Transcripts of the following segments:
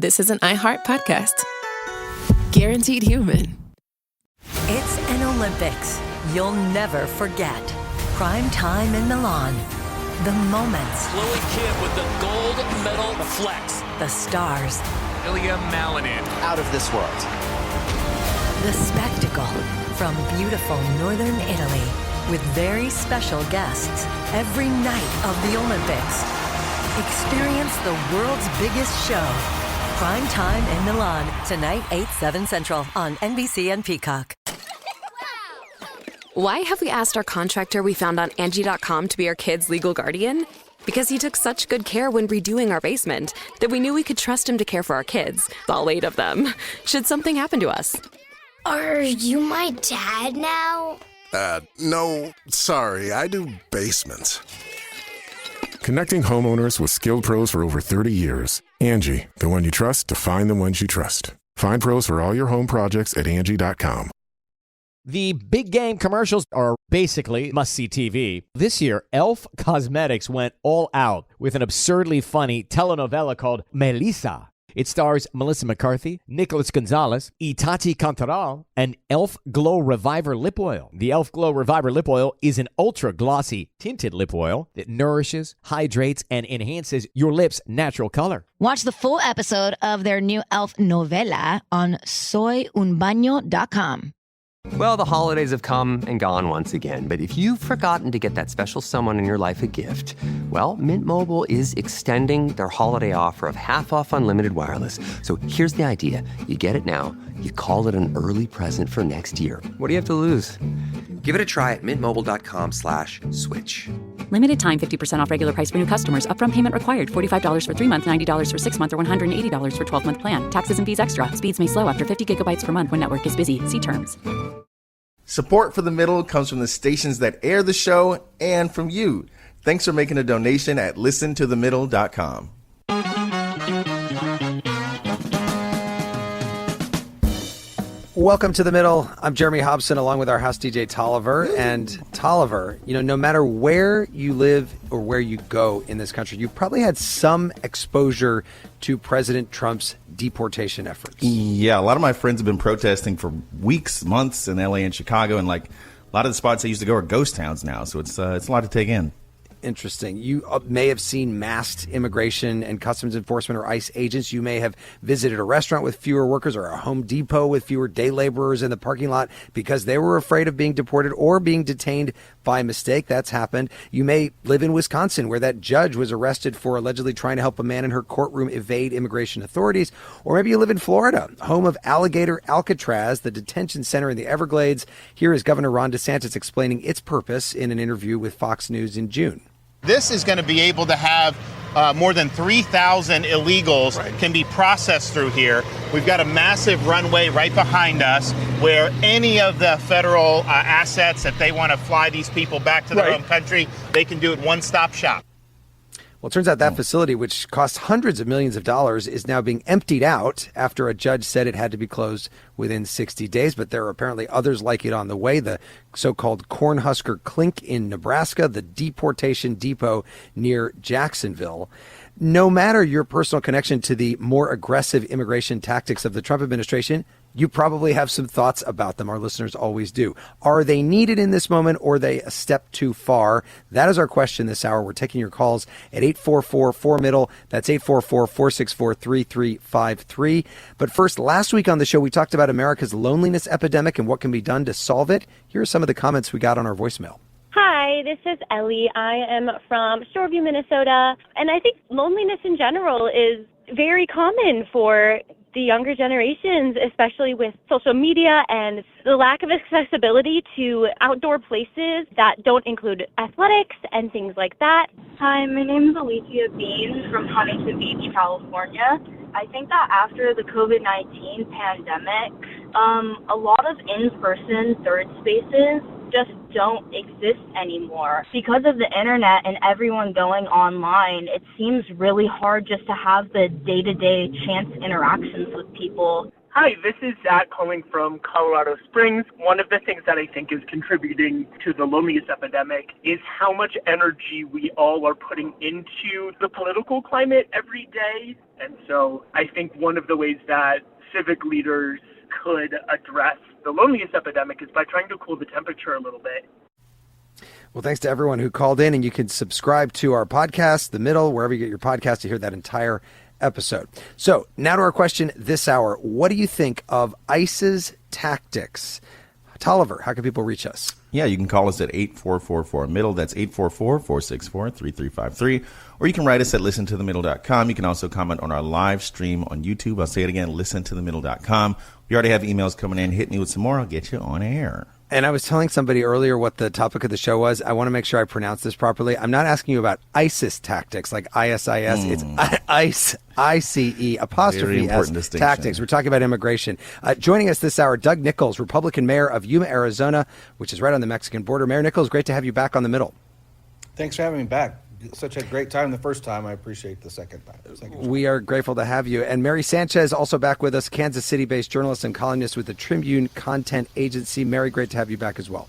this is an iHeart podcast. Guaranteed human. It's an Olympics you'll never forget. Prime time in Milan. The moments. Chloe Kim with the gold medal flex. The stars. Ilya Malinin. Out of this world. The spectacle from beautiful northern Italy with very special guests every night of the Olympics. Experience the world's biggest show. Prime time in Milan. Tonight, 8/7 Central on NBC and Peacock. Why have we asked our contractor we found on Angie.com to be our kids' legal guardian? Because he took such good care when redoing our basement that we knew we could trust him to care for our kids, all 8 of them, should something happen to us. Are you my dad now? No, sorry, I do basements. Connecting homeowners with skilled pros for over 30 years. Angie, the one you trust to find the ones you trust. Find pros for all your home projects at Angie.com. The big game commercials are basically must-see TV. This year, Elf Cosmetics went all out with an absurdly funny telenovela called Melissa. It stars Melissa McCarthy, Nicholas Gonzalez, Itati Cantoral, and Elf Glow Reviver Lip Oil. The Elf Glow Reviver Lip Oil is an ultra-glossy tinted lip oil that nourishes, hydrates, and enhances your lips' natural color. Watch the full episode of their new Elf novela on soyunbaño.com. Well, the holidays have come and gone once again, but if you've forgotten to get that special someone in your life a gift, well, Mint Mobile is extending their holiday offer of half off unlimited wireless. So here's the idea. You get it now, you call it an early present for next year. What do you have to lose? Give it a try at mintmobile.com/switch. Limited time, 50% off regular price for new customers. Upfront payment required. $45 for 3 months, $90 for 6 months, or $180 for 12-month plan. Taxes and fees extra. Speeds may slow after 50 gigabytes per month when network is busy. See terms. Support for The Middle comes from the stations that air the show and from you. Thanks for making a donation at listentothemiddle.com. Welcome to The Middle. I'm Jeremy Hobson along with our house DJ Tolliver. And Tolliver, no matter where you live or where you go in this country, you've probably had some exposure to President Trump's deportation efforts. Yeah, a lot of my friends have been protesting for weeks, months in LA and Chicago. And like a lot of the spots I used to go are ghost towns now. So it's a lot to take in. Interesting. You may have seen masked immigration and customs enforcement or ICE agents. You may have visited a restaurant with fewer workers or a Home Depot with fewer day laborers in the parking lot because they were afraid of being deported or being detained by mistake. That's happened. You may live in Wisconsin where that judge was arrested for allegedly trying to help a man in her courtroom evade immigration authorities. Or maybe you live in Florida, home of Alligator Alcatraz, the detention center in the Everglades. Here is Governor Ron DeSantis explaining its purpose in an interview with Fox News in June. This is going to be able to have more than 3,000 illegals can be processed through here. We've got a massive runway right behind us where any of the federal assets that they want to fly these people back to their home country, they can do it one-stop shop. Well, it turns out that facility, which cost hundreds of millions of dollars, is now being emptied out after a judge said it had to be closed within 60 days. But there are apparently others like it on the way. The so-called Cornhusker Clink in Nebraska, the deportation depot near Jacksonville. No matter your personal connection to the more aggressive immigration tactics of the Trump administration, you probably have some thoughts about them. Our listeners always do. Are they needed in this moment or are they a step too far? That is our question this hour. We're taking your calls at 844-4MIDDLE. That's 844-464-3353. But first, last week on the show, we talked about America's loneliness epidemic and what can be done to solve it. Here are some of the comments we got on our voicemail. Hi, this is Ellie. I am from Shoreview, Minnesota. And I think loneliness in general is very common for the younger generations, especially with social media and the lack of accessibility to outdoor places that don't include athletics and things like that. Hi, my name is Alicia Beans from Huntington Beach, California. I think that after the COVID-19 pandemic, a lot of in-person third spaces just don't exist anymore. Because of the internet and everyone going online, it seems really hard just to have the day-to-day chance interactions with people. Hi, this is Zach calling from Colorado Springs. One of the things that I think is contributing to the loneliness epidemic is how much energy we all are putting into the political climate every day. And so I think one of the ways that civic leaders could address the loneliness epidemic is by trying to cool the temperature a little bit. Well, thanks to everyone who called in, and you can subscribe to our podcast, The Middle, wherever you get your podcast to hear that entire episode. So now to our question this hour. What do you think of ICE's tactics? Tolliver, how can people reach us? Yeah, you can call us at 8444-MIDDLE. That's 844-464-3353. Or you can write us at listentothemiddle.com. You can also comment on our live stream on YouTube. I'll say it again, listentothemiddle.com. We already have emails coming in. Hit me with some more. I'll get you on air. And I was telling somebody earlier what the topic of the show was. I want to make sure I pronounce this properly. I'm not asking you about ISIS tactics, like ISIS. It's ICE, I-C-E, apostrophe S tactics. We're talking about immigration. Joining us this hour, Doug Nicholls, Republican mayor of Yuma, Arizona, which is right on the Mexican border. Mayor Nicholls, great to have you back on The Middle. Thanks for having me back. Such a great time the first time. I appreciate the second time. We are grateful to have you. And Mary Sanchez, also back with us, Kansas City-based journalist and columnist with the Tribune Content Agency. Mary, great to have you back as well.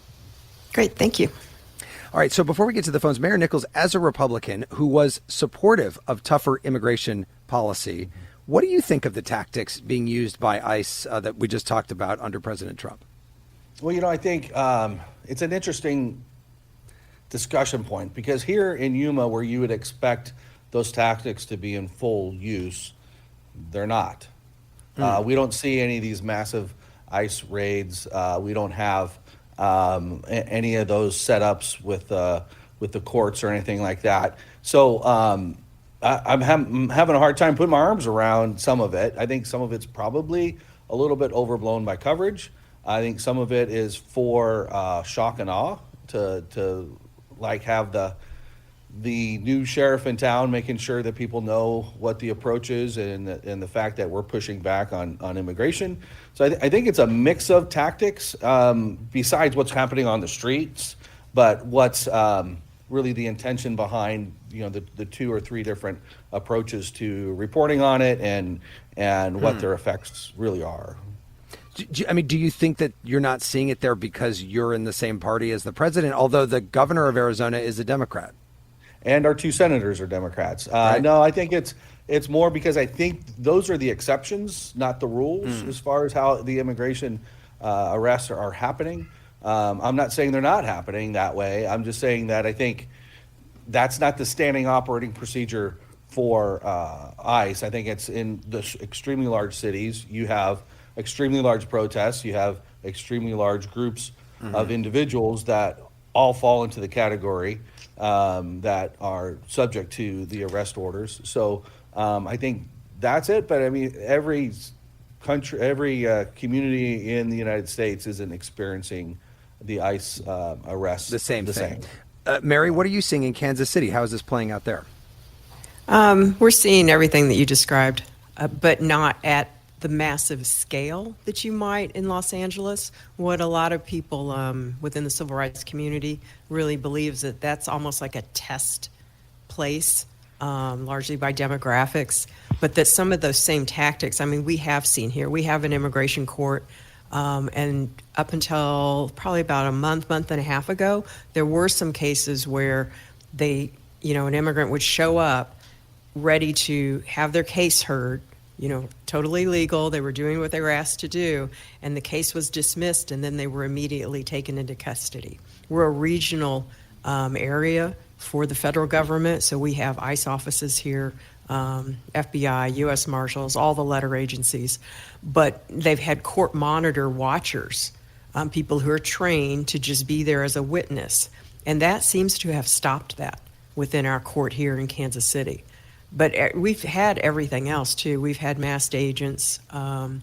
Great, thank you. All right, so before we get to the phones, Mayor Nicholls, as a Republican who was supportive of tougher immigration policy, what do you think of the tactics being used by ICE that we just talked about under President Trump? Well, I think it's an interesting discussion point, because here in Yuma, where you would expect those tactics to be in full use, they're not. We don't see any of these massive ICE raids. We don't have any of those setups with the courts or anything like that. So I'm having a hard time putting my arms around some of it. I think some of it's probably a little bit overblown by coverage. I think some of it is for shock and awe to like have the new sheriff in town making sure that people know what the approach is and the fact that we're pushing back on immigration. So I think it's a mix of tactics besides what's happening on the streets, but what's really the intention behind the two or three different approaches to reporting on it and what their effects really are. Do you think that you're not seeing it there because you're in the same party as the president, although the governor of Arizona is a Democrat? And our two senators are Democrats. Right. No, I think it's more because I think those are the exceptions, not the rules, as far as how the immigration arrests are happening. I'm not saying they're not happening that way. I'm just saying that I think that's not the standing operating procedure for ICE. I think it's in the extremely large cities. You have extremely large protests. You have extremely large groups of individuals that all fall into the category that are subject to the arrest orders. So I think that's it. But I mean, every country, every community in the United States isn't experiencing the ICE arrests the same thing. Mary, what are you seeing in Kansas City? How is this playing out there? We're seeing everything that you described, but not at the massive scale that you might in Los Angeles. What a lot of people within the civil rights community really believes that that's almost like a test place, largely by demographics, but that some of those same tactics, I mean, we have seen here. We have an immigration court, and up until probably about a month and a half ago, there were some cases where an immigrant would show up ready to have their case heard, totally legal. They were doing what they were asked to do, and the case was dismissed, and then they were immediately taken into custody. We're a regional area for the federal government, so we have ICE offices here, FBI, U.S. Marshals, all the letter agencies, but they've had court monitor watchers, people who are trained to just be there as a witness, and that seems to have stopped that within our court here in Kansas City. But we've had everything else, too. We've had masked agents, a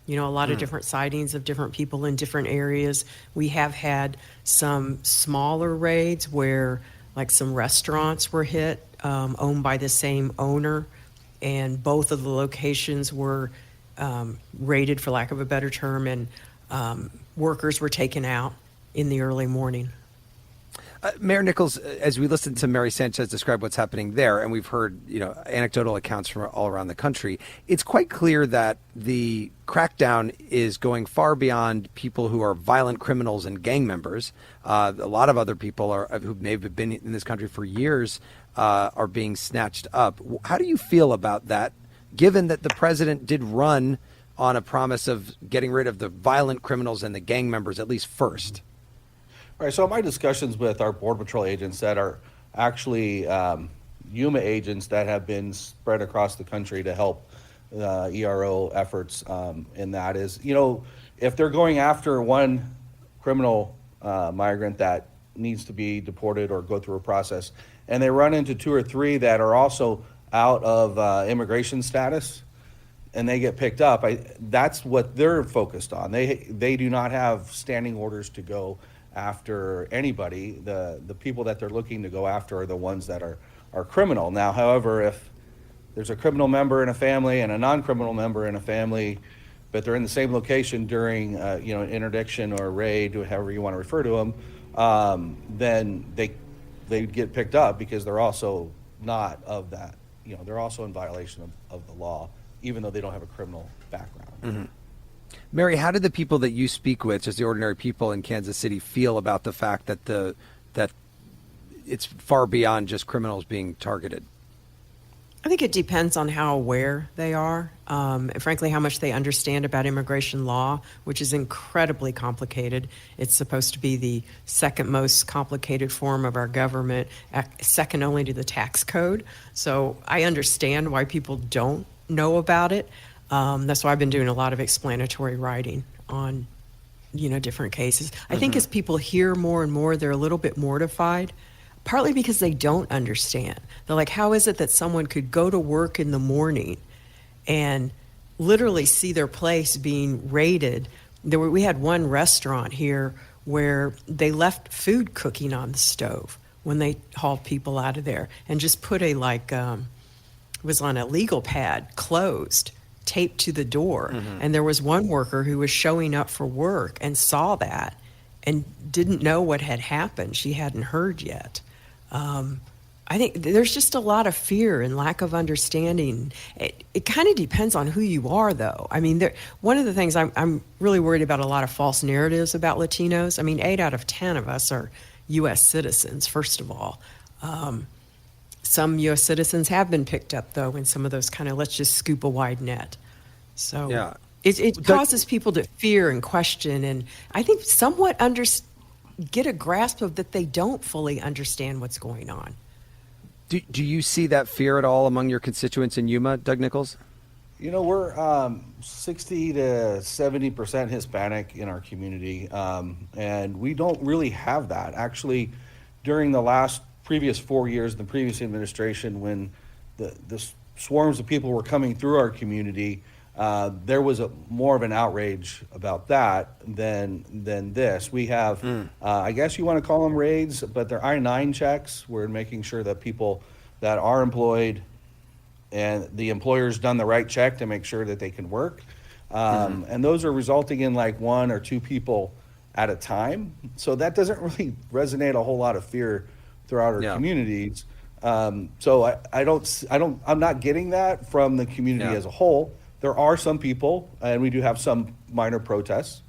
lot of different sightings of different people in different areas. We have had some smaller raids where, like, some restaurants were hit, owned by the same owner, and both of the locations were raided, for lack of a better term, and workers were taken out in the early morning. Mayor Nicholls, as we listened to Mary Sanchez describe what's happening there, and we've heard anecdotal accounts from all around the country, it's quite clear that the crackdown is going far beyond people who are violent criminals and gang members. A lot of other people who may have been in this country for years are being snatched up. How do you feel about that, given that the president did run on a promise of getting rid of the violent criminals and the gang members, at least first? All right, so my discussions with our Border Patrol agents that are actually Yuma agents that have been spread across the country to help ERO efforts in that is, if they're going after one criminal migrant that needs to be deported or go through a process, and they run into 2 or 3 that are also out of immigration status, and they get picked up, that's what they're focused on. They do not have standing orders to go after anybody. The people that they're looking to go after are the ones that are criminal. Now, however, if there's a criminal member in a family and a non-criminal member in a family, but they're in the same location during an interdiction or a raid, or however you want to refer to them, then they get picked up because they're also not of that. They're also in violation of the law, even though they don't have a criminal background. Mm-hmm. Mary, how did the people that you speak with, just the ordinary people in Kansas City, feel about the fact that that it's far beyond just criminals being targeted? I think it depends on how aware they are, and frankly, how much they understand about immigration law, which is incredibly complicated. It's supposed to be the second most complicated form of our government, second only to the tax code. So I understand why people don't know about it. That's why I've been doing a lot of explanatory writing on, different cases. I think as people hear more and more, they're a little bit mortified, partly because they don't understand. They're like, how is it that someone could go to work in the morning and literally see their place being raided? We had one restaurant here where they left food cooking on the stove when they hauled people out of there, and just put it was on a legal pad, closed, taped to the door. And there was one worker who was showing up for work and saw that and didn't know what had happened. She hadn't heard yet. I think there's just a lot of fear and lack of understanding. It kind of depends on who you are, though. I mean, one of the things I'm really worried about, a lot of false narratives about Latinos. I mean, 8 out of 10 of us are U.S. citizens, first of all. Some U.S. citizens have been picked up, though, in some of those kind of let's just scoop a wide net. So yeah. It causes people to fear and question, and I think somewhat get a grasp of that they don't fully understand what's going on. Do you see that fear at all among your constituents in Yuma, Doug Nicholls? We're 60 to 70% Hispanic in our community, and we don't really have that. Actually, during the previous 4 years, the previous administration, when the swarms of people were coming through our community, there was more of an outrage about that than this. We have, I guess you want to call them raids, but they're I-9 checks. We're making sure that people that are employed and the employer's done the right check to make sure that they can work. And those are resulting in like 1 or 2 people at a time. So that doesn't really resonate a whole lot of fear throughout our communities. So I'm not getting that from the community as a whole. There are some people, and we do have some minor protests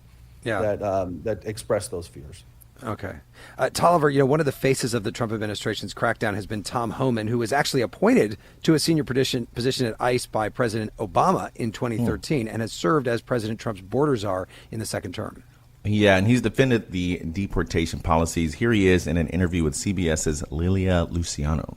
that express those fears. Okay. Tolliver, one of the faces of the Trump administration's crackdown has been Tom Homan, who was actually appointed to a senior position at ICE by President Obama in 2013 and has served as President Trump's border czar in the second term. Yeah, and he's defended the deportation policies. Here he is in an interview with CBS's Lilia Luciano.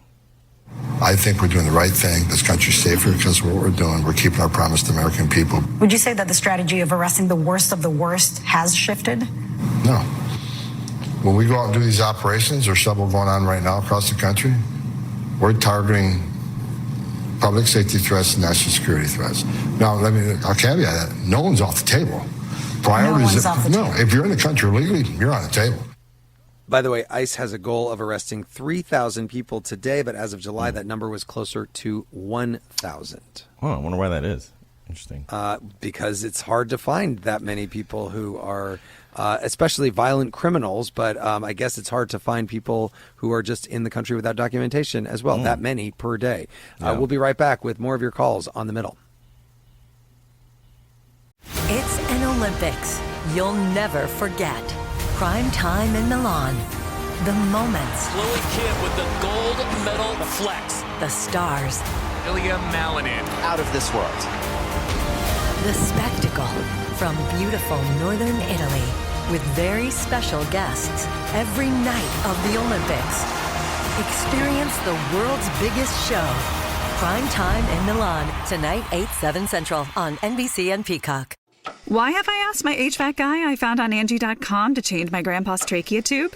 I think we're doing the right thing. This country's safer because of what we're doing. We're keeping our promise to American people. Would you say that the strategy of arresting the worst of the worst has shifted? No. When we go out and do these operations, there's several going on right now across the country. We're targeting public safety threats and national security threats. Now, I'll caveat that. No one's off the table. Priorities. No, if you're in the country illegally, you're on the table. By the way, ICE has a goal of arresting 3,000 people today, but as of July, that number was closer to 1,000. Oh, I wonder why that is. Interesting. Because it's hard to find that many people who are, especially violent criminals, but I guess it's hard to find people who are just in the country without documentation as well, that many per day. We'll be right back with more of your calls on The Middle. It's an Olympics you'll never forget. Prime time in Milan. The moments. Chloe Kim with the gold medal flex. The stars. Julia Malinin. Out of this world. The spectacle from beautiful northern Italy with very special guests every night of the Olympics. Experience the world's biggest show. Prime time in Milan, tonight 8/7 Central on NBC and Peacock. Why have I asked my HVAC guy I found on Angie.com to change my grandpa's trachea tube?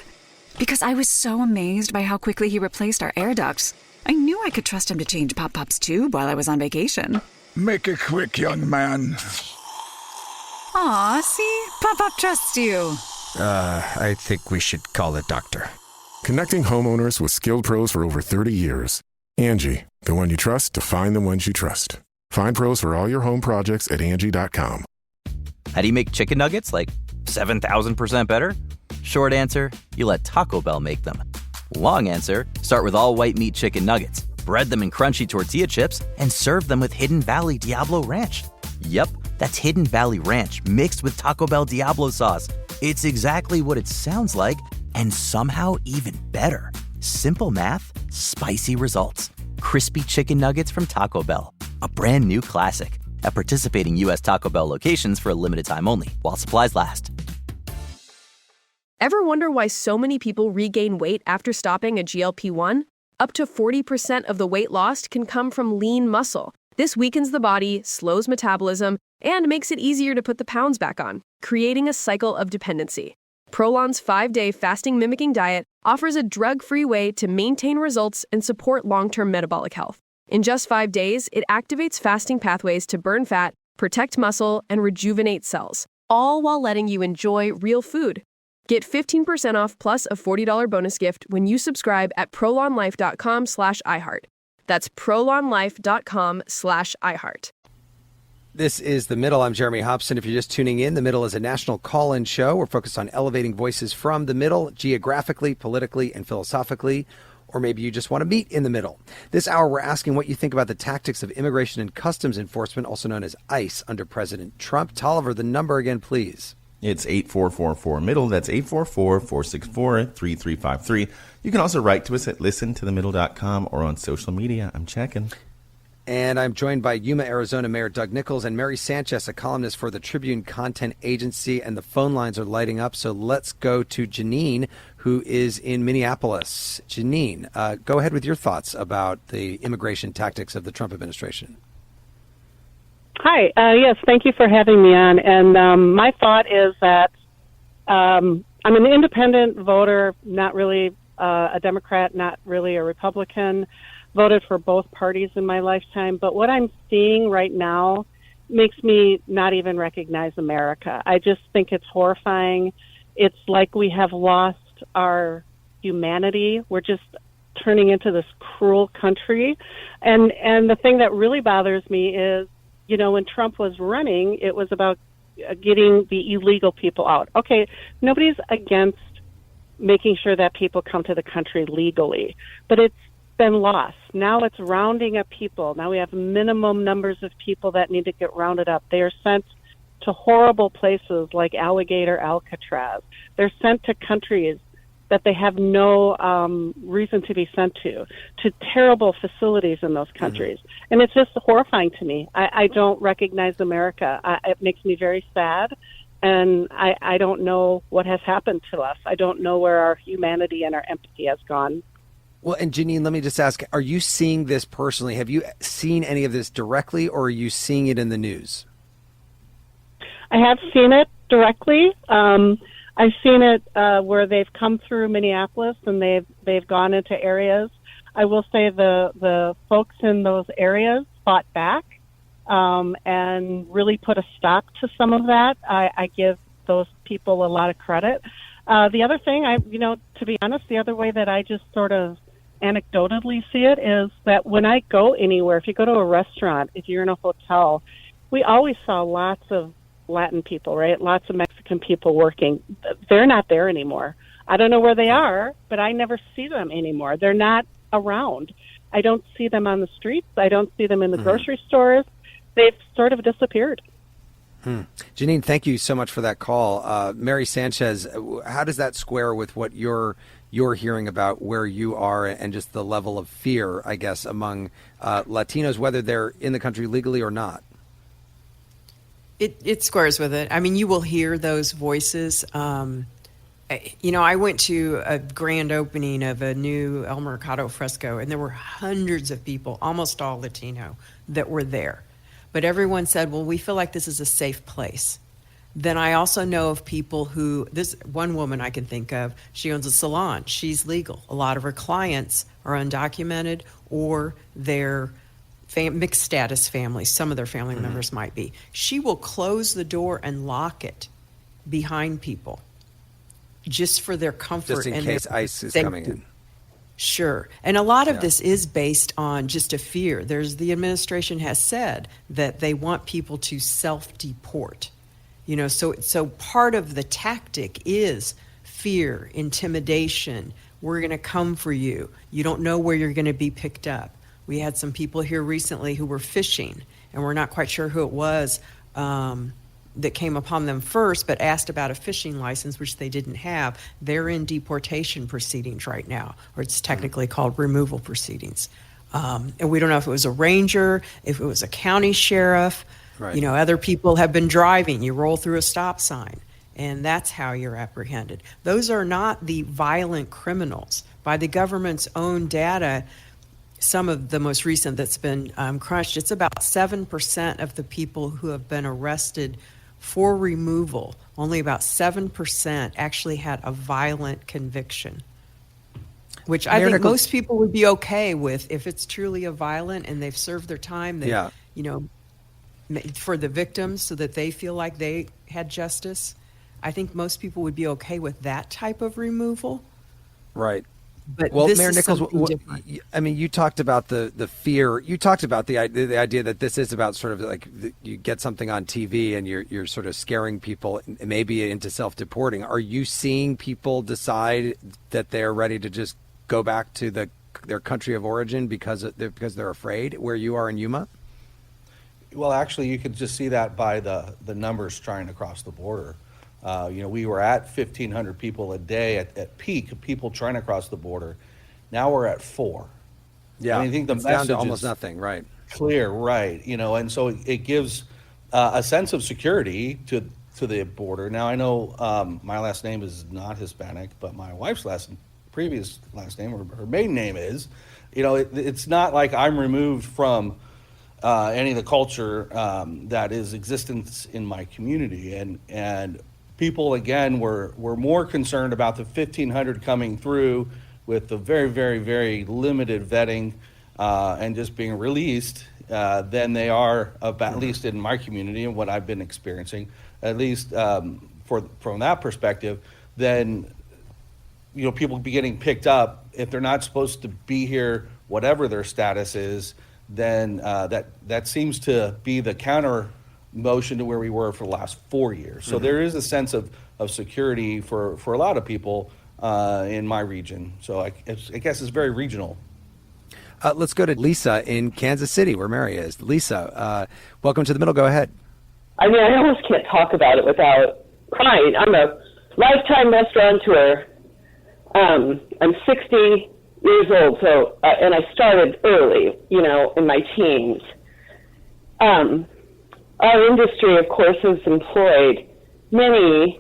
Because I was so amazed by how quickly he replaced our air ducts. I knew I could trust him to change Pop-Pop's tube while I was on vacation. Make it quick, young man. Aw, see? Pop-Pop trusts you. I think we should call a doctor. Connecting homeowners with skilled pros for over 30 years. Angie, the one you trust to find the ones you trust. Find pros for all your home projects at Angie.com. How do you make chicken nuggets like 7,000% better? Short answer, you let Taco Bell make them. Long answer, start with all white meat chicken nuggets, bread them in crunchy tortilla chips, and serve them with Hidden Valley Diablo Ranch. Yep, that's Hidden Valley Ranch mixed with Taco Bell Diablo sauce. It's exactly what it sounds like, and somehow even better. Simple math, spicy results. Crispy chicken nuggets from Taco Bell. A brand new classic. At participating U.S. Taco Bell locations for a limited time only, while supplies last. Ever wonder why so many people regain weight after stopping a GLP-1? Up to 40% of the weight lost can come from lean muscle. This weakens the body, slows metabolism, and makes it easier to put the pounds back on, creating a cycle of dependency. Prolon's 5-day fasting-mimicking diet offers a drug-free way to maintain results and support long-term metabolic health. In just 5 days, it activates fasting pathways to burn fat, protect muscle, and rejuvenate cells, all while letting you enjoy real food. Get 15% off plus a $40 bonus gift when you subscribe at prolonlife.com/iHeart. That's prolonlife.com/iHeart. This is The Middle. I'm Jeremy Hobson. If you're just tuning in, The Middle is a national call-in show. We're focused on elevating voices from the middle, geographically, politically, and philosophically. Or maybe you just want to meet in the middle. This hour, we're asking what you think about the tactics of Immigration and Customs Enforcement, also known as ICE, under President Trump. Tolliver, the number again, please. It's 8444-MIDDLE. That's 844-464-3353. You can also write to us at listentothemiddle.com or on social media. I'm checking. And I'm joined by Yuma, Arizona Mayor Doug Nicholls and Mary Sanchez, a columnist for the Tribune Content Agency. And the phone lines are lighting up. So let's go to Janine, who is in Minneapolis. Janine, go ahead with your thoughts about the immigration tactics of the Trump administration. Hi. Yes, thank you for having me on. And my thought is that I'm an independent voter, not really a Democrat, not really a Republican. Voted for both parties in my lifetime. But what I'm seeing right now makes me not even recognize America. I just think it's horrifying. It's like we have lost our humanity. We're just turning into this cruel country. And the thing that really bothers me is, you know, when Trump was running, it was about getting the illegal people out. Okay, nobody's against making sure that people come to the country legally, but it's been lost. Now it's rounding up people. Now we have minimum numbers of people that need to get rounded up. They are sent to horrible places like Alligator, Alcatraz. They're sent to countries that they have no reason to be sent to terrible facilities in those countries. Mm-hmm. And it's just horrifying to me. I don't recognize America. It makes me very sad, and I don't know what has happened to us. I don't know where our humanity and our empathy has gone. Well, and Janine, let me just ask, are you seeing this personally? Have you seen any of this directly, or are you seeing it in the news? I have seen it directly. I've seen it where they've come through Minneapolis and they've gone into areas. I will say the folks in those areas fought back and really put a stop to some of that. I give those people a lot of credit. The other thing, to be honest, the other way that I just sort of anecdotally see it is that when I go anywhere, if you go to a restaurant, if you're in a hotel, we always saw lots of Latin people, right? Lots of Mexican people working. They're not there anymore. I don't know where they are, but I never see them anymore. They're not around. I don't see them on the streets. I don't see them in the grocery stores. They've sort of disappeared. Janine, thank you so much for that call. Mary Sanchez, how does that square with what you're hearing about where you are and just the level of fear, I guess, among Latinos, whether they're in the country legally or not? It squares with it. I mean, you will hear those voices. I went to a grand opening of a new El Mercado fresco, and there were hundreds of people, almost all Latino, that were there. But everyone said, well, we feel like this is a safe place. Then I also know of people who, this one woman I can think of, she owns a salon. She's legal. A lot of her clients are undocumented or they're mixed status families. Some of their family members might be. She will close the door and lock it behind people just for their comfort. Just in case ICE is coming in. Sure. And a lot of this is based on just a fear. The administration has said that they want people to self-deport. So part of the tactic is fear, intimidation. We're going to come for you. You don't know where you're going to be picked up. We had some people here recently who were fishing, and we're not quite sure who it was that came upon them first, but asked about a fishing license, which they didn't have. They're in deportation proceedings right now, or it's technically called removal proceedings. And we don't know if it was a ranger, if it was a county sheriff. Right. Other people have been driving. You roll through a stop sign, and that's how you're apprehended. Those are not the violent criminals. By the government's own data, some of the most recent that's been crunched, it's about 7% of the people who have been arrested for removal, only about 7% actually had a violent conviction, which I think most people would be okay with if it's truly a violent and they've served their time, for the victims so that they feel like they had justice. I think most people would be okay with that type of removal. Right. But well, this Mayor is Nicholls, I mean, you talked about the fear. You talked about the idea that this is about sort of like you get something on TV and you're sort of scaring people, maybe into self-deporting. Are you seeing people decide that they're ready to just go back to their country of origin because they're afraid, where you are in Yuma? Well, actually, you could just see that by the numbers trying to cross the border. We were at 1,500 people a day at peak, people trying to cross the border. Now we're at 4. Yeah, I think the it's message down to almost is nothing, right? Clear, right? And so it gives a sense of security to the border. Now I know my last name is not Hispanic, but my wife's previous last name, or her maiden name is. It's not like I'm removed from any of the culture that is existence in my community, and people again were more concerned about the 1,500 coming through with the very, very, very limited vetting and just being released than they are about, at least in my community and what I've been experiencing, at least from that perspective. Then people be getting picked up if they're not supposed to be here, whatever their status is. Then that seems to be the counter motion to where we were for the last 4 years. So there is a sense of security for a lot of people in my region. So I guess it's very regional. Let's go to Lisa in Kansas City, where Mary is. Lisa, welcome to the middle. Go ahead. I mean, I almost can't talk about it without crying. I'm a lifetime restaurateur. I'm 60 years old, so and I started early, in my teens. Our industry, of course, has employed many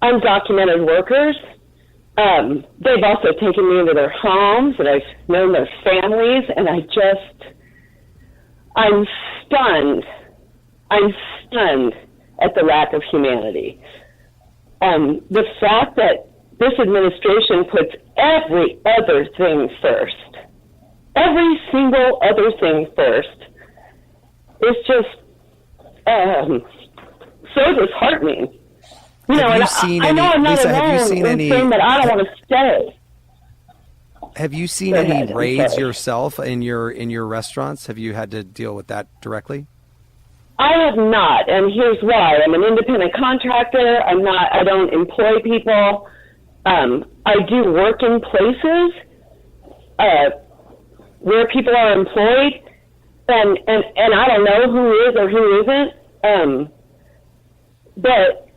undocumented workers. They've also taken me into their homes, and I've known their families, and I'm stunned. I'm stunned at the lack of humanity. The fact that this administration puts every other thing first, every single other thing first, is just so disheartening. Have you seen any, I know I'm not Lisa, alone have you seen in any, saying that I don't want to stay. Have you seen Go any ahead, I'm raids sorry. yourself in your restaurants? Have you had to deal with that directly? I have not, and here's why. I'm an independent contractor. I don't employ people. I do work in places where people are employed, and I don't know who is or who isn't. But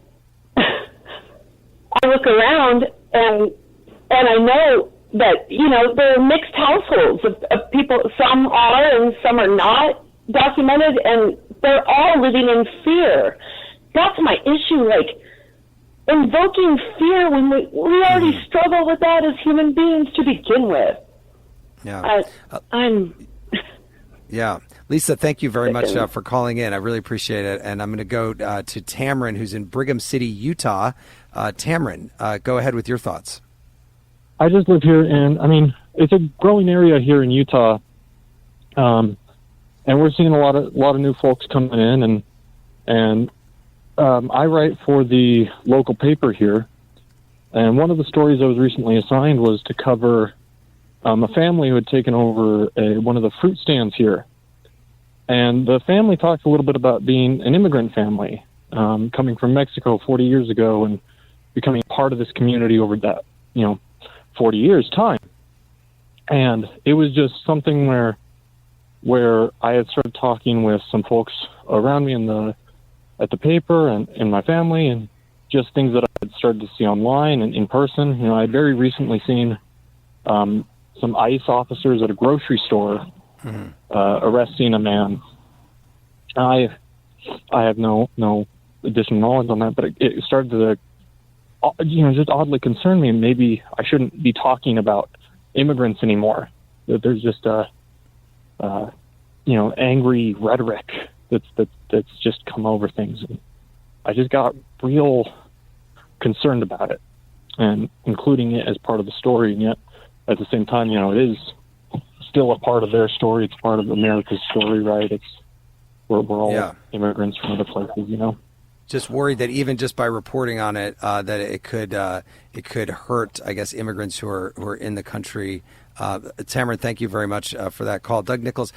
I look around and I know that, there are mixed households of people. Some are and some are not documented, and they're all living in fear. That's my issue, invoking fear when we already struggle with that as human beings to begin with. Yeah. I'm... Yeah. Lisa, thank you very much for calling in. I really appreciate it. And I'm going to go to Tamron, who's in Brigham City, Utah. Tamron, go ahead with your thoughts. I just live here, and it's a growing area here in Utah, and we're seeing a lot of new folks coming in, and I write for the local paper here, and one of the stories I was recently assigned was to cover a family who had taken over one of the fruit stands here, and the family talked a little bit about being an immigrant family, coming from Mexico 40 years ago and becoming part of this community over that 40 years time. And it was just something where I had started talking with some folks around me at the paper and in my family, and just things that I had started to see online and in person. I had very recently seen some ICE officers at a grocery store arresting a man. I have no additional knowledge on that, but it started to just oddly concern me, and maybe I shouldn't be talking about immigrants anymore. That there's just angry rhetoric that's just come over things. And I just got real concerned about it, and including it as part of the story. And yet, at the same time, it is still a part of their story. It's part of America's story, right? We're all immigrants from other places, Just worried that even just by reporting on it, that it could hurt, I guess, immigrants who are in the country. Tamron, thank you very much for that call. Doug Nicholls,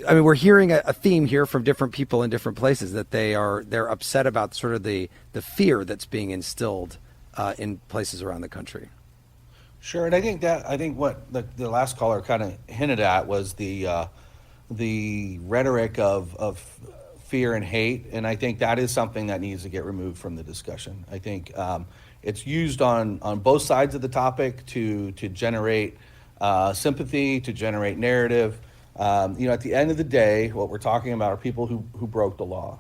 we're hearing a theme here from different people in different places that they're upset about sort of the fear that's being instilled in places around the country. Sure, and I think what the last caller kind of hinted at was the rhetoric of fear and hate, and I think that is something that needs to get removed from the discussion. I think it's used on both sides of the topic to generate sympathy, to generate narrative. At the end of the day, what we're talking about are people who broke the law.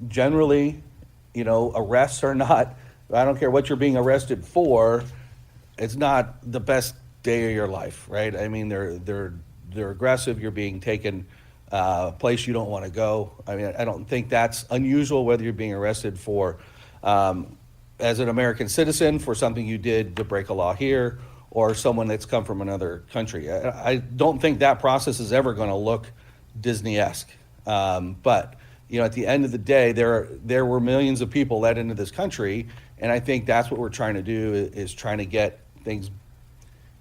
Generally, arrests are not, I don't care what you're being arrested for, it's not the best day of your life, right? They're aggressive, you're being taken a place you don't want to go. I don't think that's unusual, whether you're being arrested for, as an American citizen, for something you did to break a law here, or someone that's come from another country. I don't think that process is ever going to look Disney-esque. But at the end of the day, there were millions of people let into this country, and I think that's what we're trying to do, is trying to get things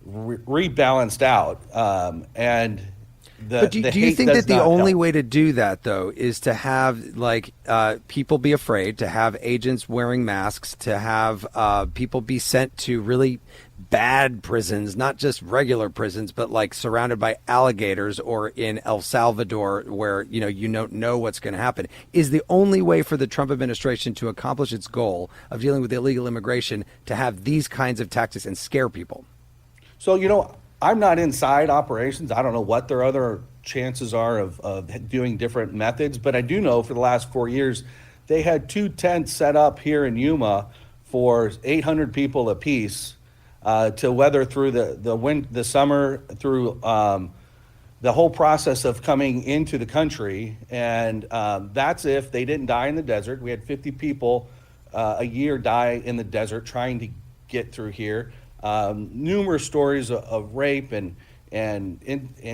rebalanced out. But do you think that the only way to do that, though, is to have people be afraid, to have agents wearing masks, to have people be sent to really bad prisons, not just regular prisons, but surrounded by alligators, or in El Salvador where you don't know what's going to happen? Is the only way for the Trump administration to accomplish its goal of dealing with illegal immigration to have these kinds of tactics and scare people? So, I'm not inside operations. I don't know what their other chances are of doing different methods, but I do know for the last 4 years, they had 2 tents set up here in Yuma for 800 people apiece to weather through the summer, through the whole process of coming into the country. And that's if they didn't die in the desert. We had 50 people a year die in the desert trying to get through here. Numerous stories of rape and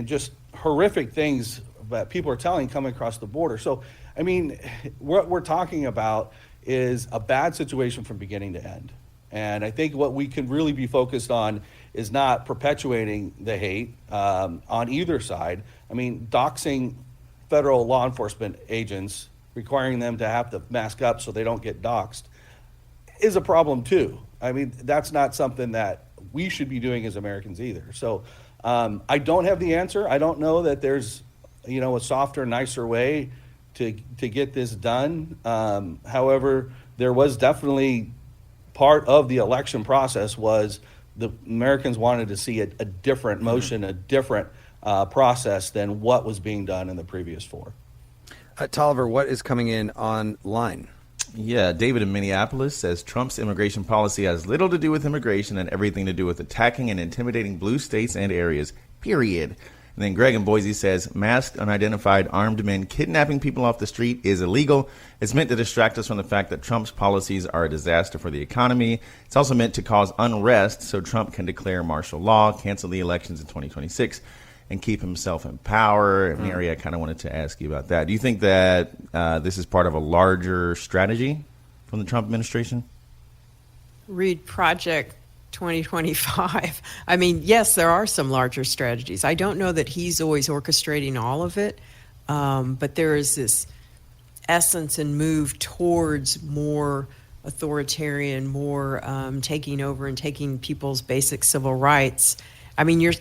just horrific things that people are telling coming across the border. So, what we're talking about is a bad situation from beginning to end. And I think what we can really be focused on is not perpetuating the hate on either side. I mean, doxing federal law enforcement agents, requiring them to have to mask up so they don't get doxed, is a problem too. I mean, that's not something that we should be doing as Americans either. So I don't have the answer. I don't know that there's, a softer, nicer way to get this done. However, there was definitely part of the election process was the Americans wanted to see a different motion, a different process than what was being done in the previous four. Tolliver, what is coming in online? Yeah, David in Minneapolis says Trump's immigration policy has little to do with immigration and everything to do with attacking and intimidating blue states and areas, period. And then Greg in Boise says masked, unidentified, armed men kidnapping people off the street is illegal. It's meant to distract us from the fact that Trump's policies are a disaster for the economy. It's also meant to cause unrest so Trump can declare martial law, cancel the elections in 2026, and keep himself in power. Mary, I kind of wanted to ask you about that. Do you think that this is part of a larger strategy from the Trump administration? Read Project 2025. I mean, yes, there are some larger strategies. I don't know that he's always orchestrating all of it, but there is this essence and move towards more authoritarian, more taking over and taking people's basic civil rights. I mean,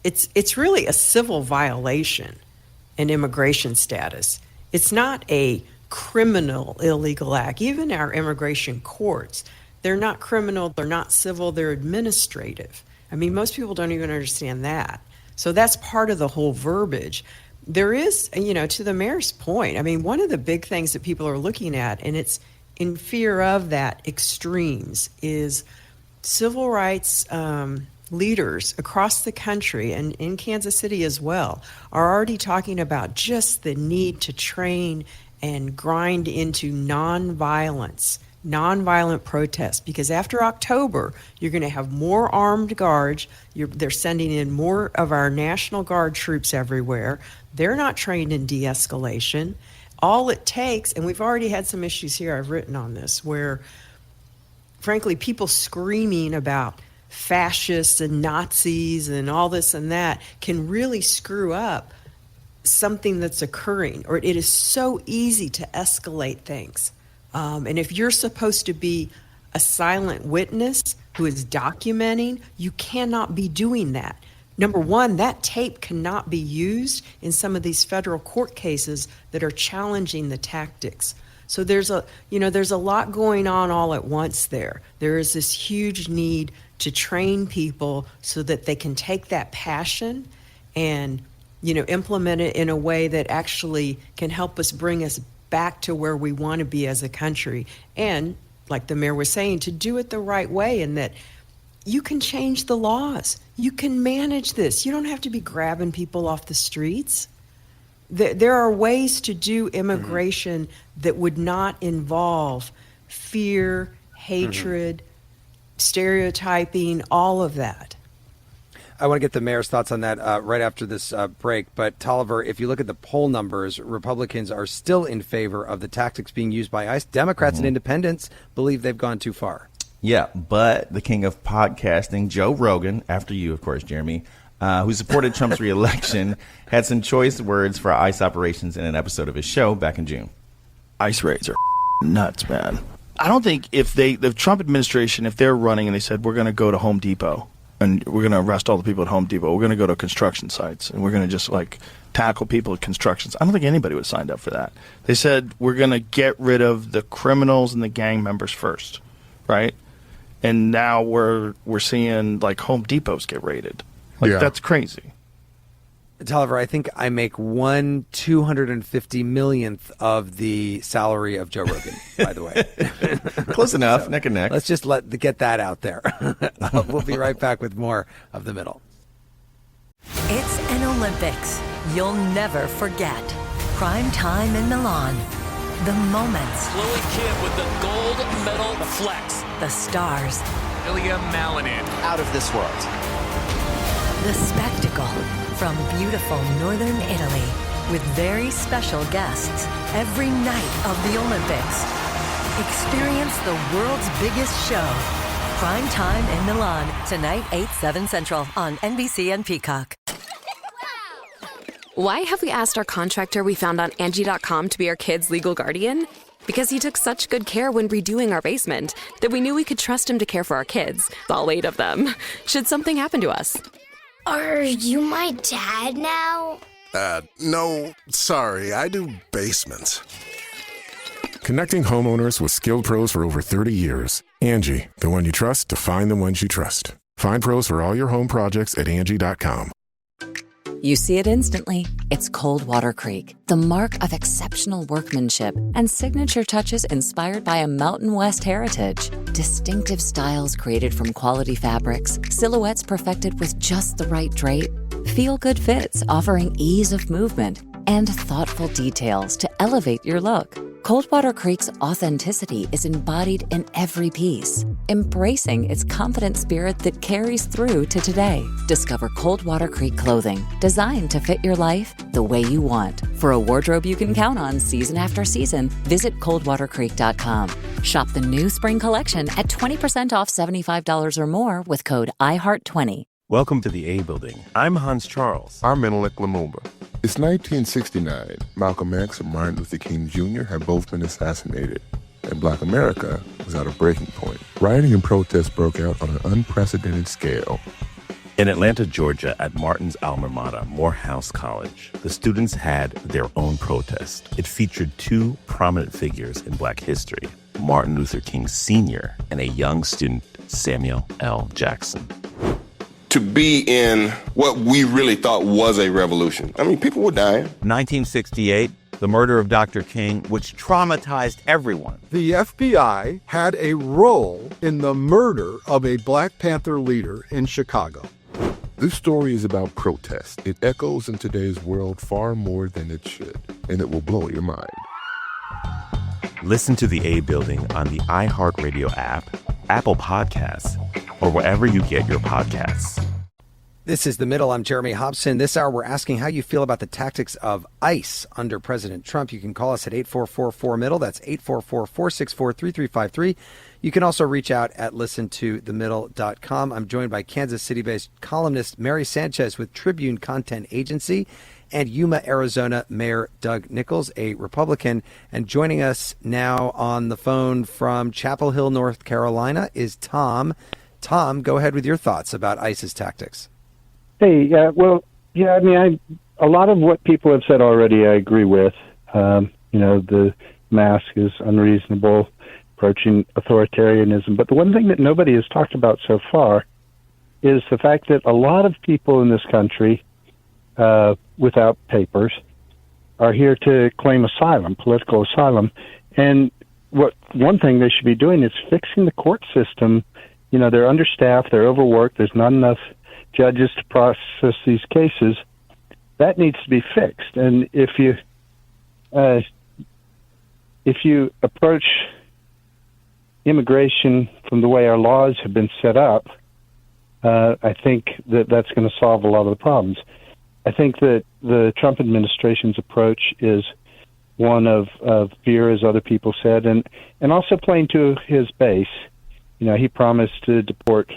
it's really a civil violation in immigration status. It's not a criminal illegal act. Even our immigration courts, they're not criminal, they're not civil, they're administrative. I mean, most people don't even understand that. So that's part of the whole verbiage. There is, to the mayor's point, I mean, one of the big things that people are looking at, and it's in fear of that extremes, is civil rights leaders across the country and in Kansas City as well are already talking about just the need to train and grind into nonviolent protest, because after October, you're going to have more armed guards. They're sending in more of our National Guard troops everywhere. They're not trained in de-escalation. All it takes, and we've already had some issues here, I've written on this, where, frankly, people screaming about fascists and Nazis and all this and that can really screw up something that's occurring, or it is so easy to escalate things. And if you're supposed to be a silent witness who is documenting, you cannot be doing that. Number one, that tape cannot be used in some of these federal court cases that are challenging the tactics. So there's a lot going on all at once there. There is this huge need to train people so that they can take that passion and, implement it in a way that actually can help us bring us back to where we want to be as a country. And like the mayor was saying, to do it the right way, and that you can change the laws. You can manage this. You don't have to be grabbing people off the streets. There are ways to do immigration that would not involve fear, hatred, stereotyping, all of that. I want to get the mayor's thoughts on that right after this break. But Tolliver, if you look at the poll numbers, Republicans are still in favor of the tactics being used by ICE. Democrats and independents believe they've gone too far. Yeah, but the king of podcasting, Joe Rogan, after you, of course, Jeremy, who supported Trump's reelection, had some choice words for ICE operations in an episode of his show back in June. ICE raids are nuts, man. I don't think if the Trump administration, if they're running and they said, we're going to go to Home Depot and we're going to arrest all the people at Home Depot, we're going to go to construction sites and we're going to just tackle people at constructions. I don't think anybody would have signed up for that. They said, we're going to get rid of the criminals and the gang members first, right? And now we're seeing Home Depots get raided. That's crazy. Tolliver, I think I make 1/250 millionth of the salary of Joe Rogan, by the way. Close enough, neck and neck. Let's just get that out there. We'll be right back with more of The Middle. It's an Olympics you'll never forget. Prime time in Milan. The moments. Chloe Kim with the gold medal flex. The stars. Ilya Malinin. Out of this world. The spectacle from beautiful northern Italy with very special guests every night of the Olympics. Experience the world's biggest show Prime Time in Milan, tonight 8/7 Central on NBC and Peacock. Why have we asked our contractor we found on Angie.com to be our kids' legal guardian? Because he took such good care when redoing our basement that we knew we could trust him to care for our kids, all 8 of them, should something happen to us. Are you my dad now? No, sorry, I do basements. Connecting homeowners with skilled pros for over 30 years. Angie, the one you trust to find the ones you trust. Find pros for all your home projects at Angie.com. You see it instantly. It's Coldwater Creek, the mark of exceptional workmanship and signature touches inspired by a Mountain West heritage. Distinctive styles created from quality fabrics, silhouettes perfected with just the right drape, feel-good fits offering ease of movement, and thoughtful details to elevate your look. Coldwater Creek's authenticity is embodied in every piece, embracing its confident spirit that carries through to today. Discover Coldwater Creek clothing, designed to fit your life the way you want. For a wardrobe you can count on season after season, visit coldwatercreek.com. Shop the new spring collection at 20% off $75 or more with code IHEART20. Welcome to the A Building. I'm Hans Charles. I'm Menelik Lumumba. It's 1969. Malcolm X and Martin Luther King Jr. had both been assassinated, and Black America was at a breaking point. Rioting and protests broke out on an unprecedented scale. In Atlanta, Georgia, at Martin's alma mater, Morehouse College, the students had their own protest. It featured 2 prominent figures in Black history, Martin Luther King Sr. and a young student, Samuel L. Jackson. To be in what we really thought was a revolution. I mean, people were dying. 1968, the murder of Dr. King, which traumatized everyone. The FBI had a role in the murder of a Black Panther leader in Chicago. This story is about protest. It echoes in today's world far more than it should, and it will blow your mind. Listen to the A Building on the iHeartRadio app, Apple Podcasts, or wherever you get your podcasts. This is The Middle. I'm Jeremy Hobson. This hour, we're asking how you feel about the tactics of ICE under President Trump. You can call us at 844-4MIDDLE. That's 844-464-3353. You can also reach out at listentothemiddle.com. I'm joined by Kansas City-based columnist Mary Sanchez with Tribune Content Agency and Yuma, Arizona Mayor Doug Nicholls, a Republican. And joining us now on the phone from Chapel Hill, North Carolina is Tom. Tom, go ahead with your thoughts about ICE's tactics. Hey, a lot of what people have said already I agree with. The mask is unreasonable, approaching authoritarianism. But the one thing that nobody has talked about so far is the fact that a lot of people in this country without papers are here to claim asylum, political asylum. And one thing they should be doing is fixing the court system. They're understaffed, they're overworked, there's not enough judges to process these cases. That needs to be fixed. And if you approach immigration from the way our laws have been set up, I think that's going to solve a lot of the problems. I think that the Trump administration's approach is one of fear, as other people said, and also playing to his base. He promised to deport,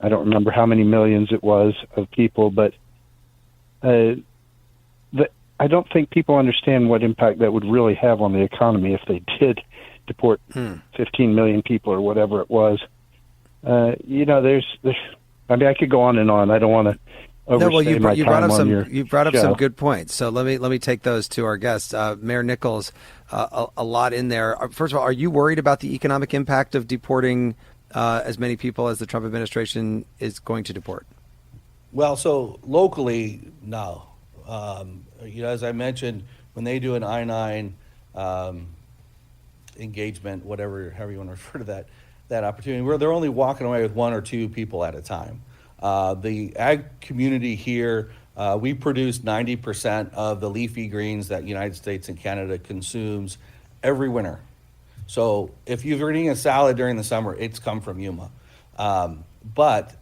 I don't remember how many millions it was of people, but I don't think people understand what impact that would really have on the economy if they did deport 15 million people or whatever it was. I could go on and on. I don't want to overstay my time on your You brought up show. some good points. So let me take those to our guests. Mayor Nicholls, a lot in there. First of all, are you worried about the economic impact of deporting as many people as the Trump administration is going to deport? Well, so locally, no. As I mentioned, when they do an I-9 engagement, however you want to refer to that opportunity, where they're only walking away with 1 or 2 people at a time. The ag community here, we produce 90% of the leafy greens that United States and Canada consumes every winter. So if you're eating a salad during the summer, it's come from Yuma. But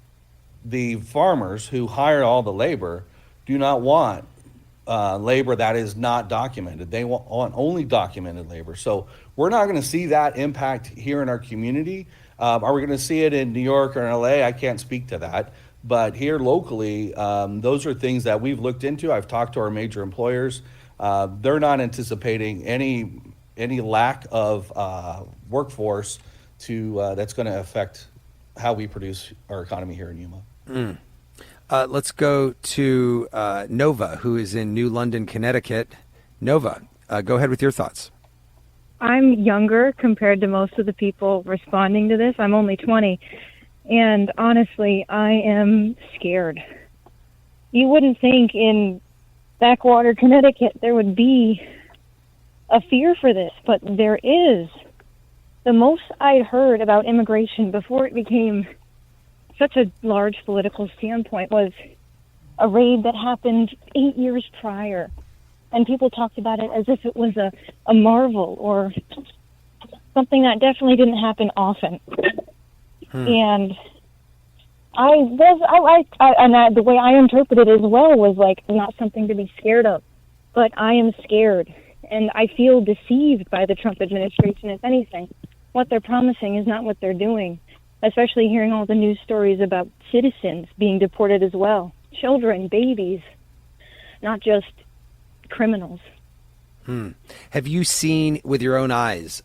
the farmers who hire all the labor do not want labor that is not documented. They want only documented labor. So we're not going to see that impact here in our community. Are we going to see it in New York or in LA? I can't speak to that. But here locally, those are things that we've looked into. I've talked to our major employers. They're not anticipating any lack of workforce that's going to affect how we produce our economy here in Yuma. Let's go to Nova, who is in New London, Connecticut. Nova, go ahead with your thoughts. I'm younger compared to most of the people responding to this. I'm only 20. And honestly, I am scared. You wouldn't think in backwater Connecticut there would be a fear for this, but there is. The most I'd heard about immigration before it became such a large political standpoint was a raid that happened 8 years prior. And people talked about it as if it was a marvel or something that definitely didn't happen often. And the way I interpreted it as well was like not something to be scared of, but I am scared, and I feel deceived by the Trump administration. If anything, what they're promising is not what they're doing. Especially hearing all the news stories about citizens being deported as well, children, babies, not just criminals. Have you seen with your own eyes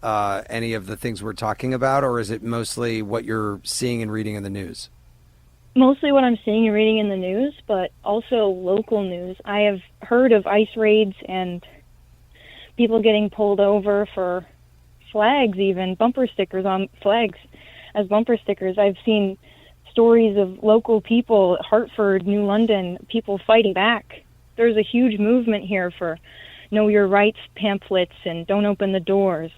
any of the things we're talking about, or is it mostly what you're seeing and reading in the news? Mostly what I'm seeing and reading in the news, but also local news. I have heard of ICE raids and people getting pulled over for flags, even bumper stickers on flags as bumper stickers. I've seen stories of local people, Hartford, New London, people fighting back. There's a huge movement here for know your rights pamphlets and don't open the doors.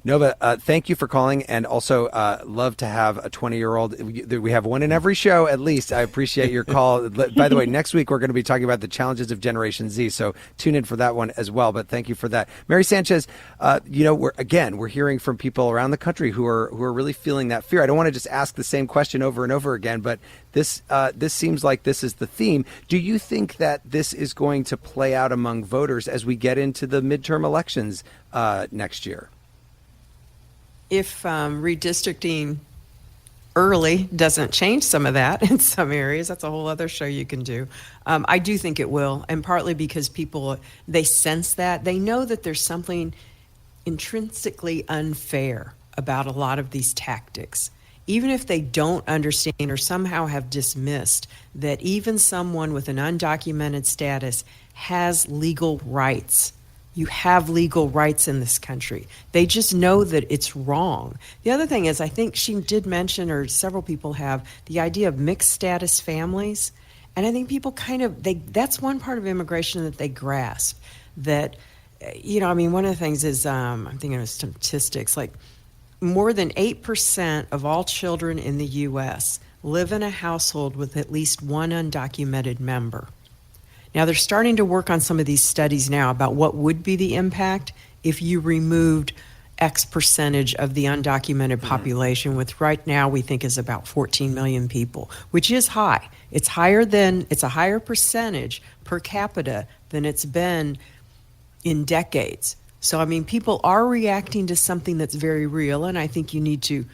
Nova, thank you for calling, and also love to have a 20-year-old. We have one in every show, at least. I appreciate your call. By the way, next week we're going to be talking about the challenges of Generation Z, so tune in for that one as well. But thank you for that, Mary Sanchez. We're hearing from people around the country who are really feeling that fear. I don't want to just ask the same question over and over again, but this seems like this is the theme. Do you think that this is going to play out among voters as we get into the midterm elections next year? If redistricting early doesn't change some of that in some areas, that's a whole other show you can do. I do think it will, and partly because people, they sense that. They know that there's something intrinsically unfair about a lot of these tactics. Even if they don't understand or somehow have dismissed that even someone with an undocumented status has legal rights. You have legal rights in this country. They just know that it's wrong. The other thing is, I think she did mention, or several people have, the idea of mixed status families. And I think people that's one part of immigration that they grasp. That, one of the things is, I'm thinking of statistics, like more than 8% of all children in the U.S. live in a household with at least one undocumented member. Now, they're starting to work on some of these studies now about what would be the impact if you removed X percentage of the undocumented population, which right now we think is about 14 million people, which is high. It's a higher percentage per capita than it's been in decades. So, people are reacting to something that's very real, and I think you need to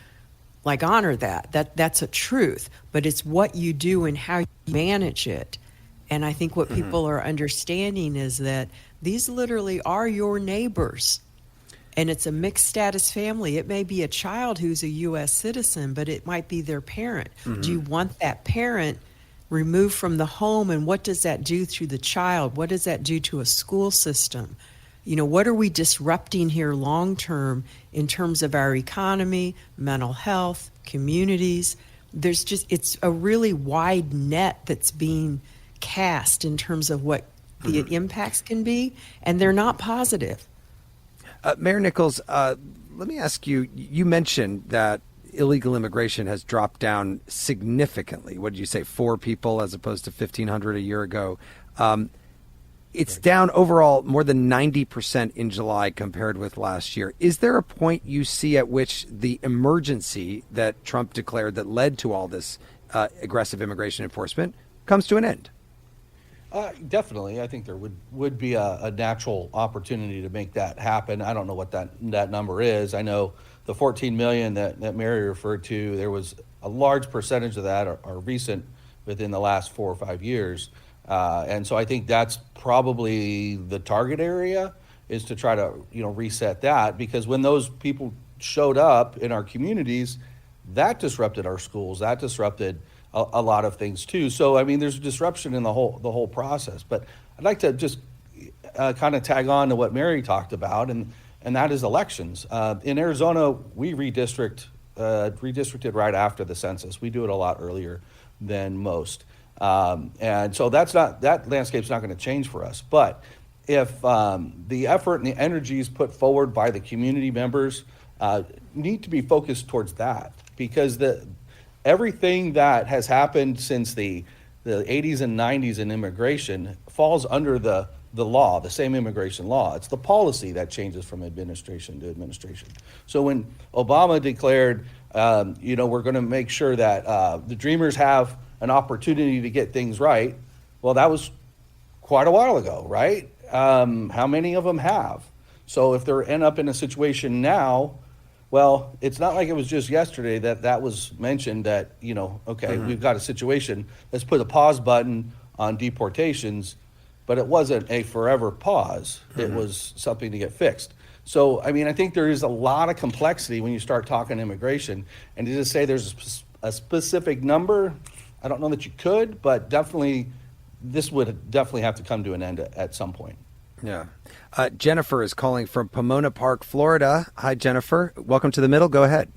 honor that. That's a truth, but it's what you do and how you manage it. And I think what people are understanding is that these literally are your neighbors. And it's a mixed status family. It may be a child who's a U.S. citizen, but it might be their parent. Do you want that parent removed from the home? And what does that do through the child? What does that do to a school system? What are we disrupting here long term in terms of our economy, mental health, communities? It's a really wide net that's being cast in terms of what the impacts can be, and they're not positive. Mayor Nicholls, let me ask you, you mentioned that illegal immigration has dropped down significantly. What did you say, 4 people as opposed to 1,500 a year ago? It's down overall more than 90% in July compared with last year. Is there a point you see at which the emergency that Trump declared that led to all this aggressive immigration enforcement comes to an end? Definitely. I think there would be a natural opportunity to make that happen. I don't know what that number is. I know the 14 million that Mary referred to, there was a large percentage of that are recent within the last 4 or 5 years. And so I think that's probably the target area, is to try to, reset that, because when those people showed up in our communities, that disrupted our schools, that disrupted a lot of things too. So, I mean, there's disruption in the whole process. But I'd like to just kind of tag on to what Mary talked about, and that is elections. In Arizona, we redistricted right after the census. We do it a lot earlier than most. And so that landscape's not going to change for us. But if the effort and the energies put forward by the community members need to be focused towards that, because everything that has happened since the 80s and 90s in immigration falls under the law, the same immigration law. It's the policy that changes from administration to administration. So when Obama declared, we're going to make sure that the Dreamers have an opportunity to get things right, well, that was quite a while ago, right? How many of them have? So if they end up in a situation now, well, it's not like it was just yesterday that was mentioned that, we've got a situation, let's put a pause button on deportations, but it wasn't a forever pause. It was something to get fixed. So, I mean, I think there is a lot of complexity when you start talking immigration, and to just say there's a specific number, I don't know that you could, but definitely, this would definitely have to come to an end at some point. Yeah. Jennifer is calling from Pomona Park, Florida. Hi, Jennifer. Welcome to The Middle. Go ahead.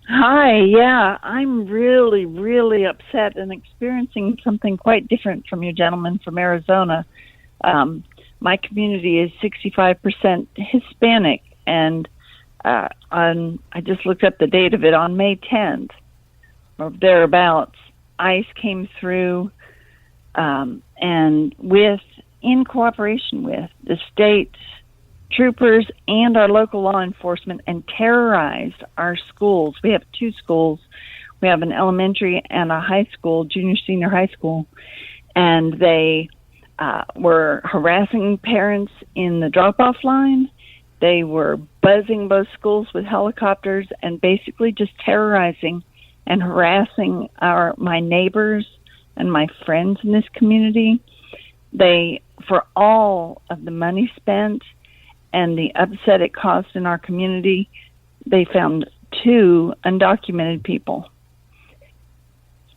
Hi. Yeah, I'm really, really upset and experiencing something quite different from you gentlemen from Arizona. My community is 65% Hispanic, and I just looked up the date of it on May 10th, or thereabouts. ICE came through, and in cooperation with the state troopers and our local law enforcement, and terrorized our schools. We have 2 schools. We have an elementary and a high school, junior, senior high school, and they were harassing parents in the drop-off line. They were buzzing both schools with helicopters and basically just terrorizing and harassing my neighbors and my friends in this community. They, for all of the money spent and the upset it caused in our community, they found 2 undocumented people.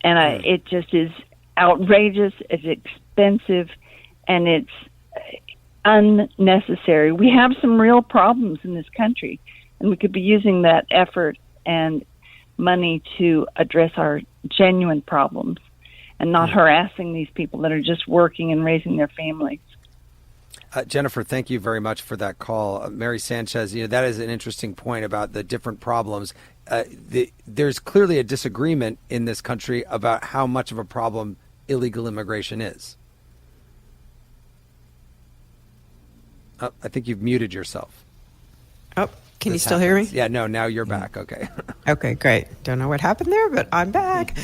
And it just is outrageous, it's expensive, and it's unnecessary. We have some real problems in this country, and we could be using that effort and money to address our genuine problems and not harassing these people that are just working and raising their families. Jennifer, thank you very much for that call. Mary Sanchez, that is an interesting point about the different problems. There's clearly a disagreement in this country about how much of a problem illegal immigration is. I think you've muted yourself. Oh, can you still hear me? Yeah, no, now you're back. Okay. Okay, great. Don't know what happened there, but I'm back.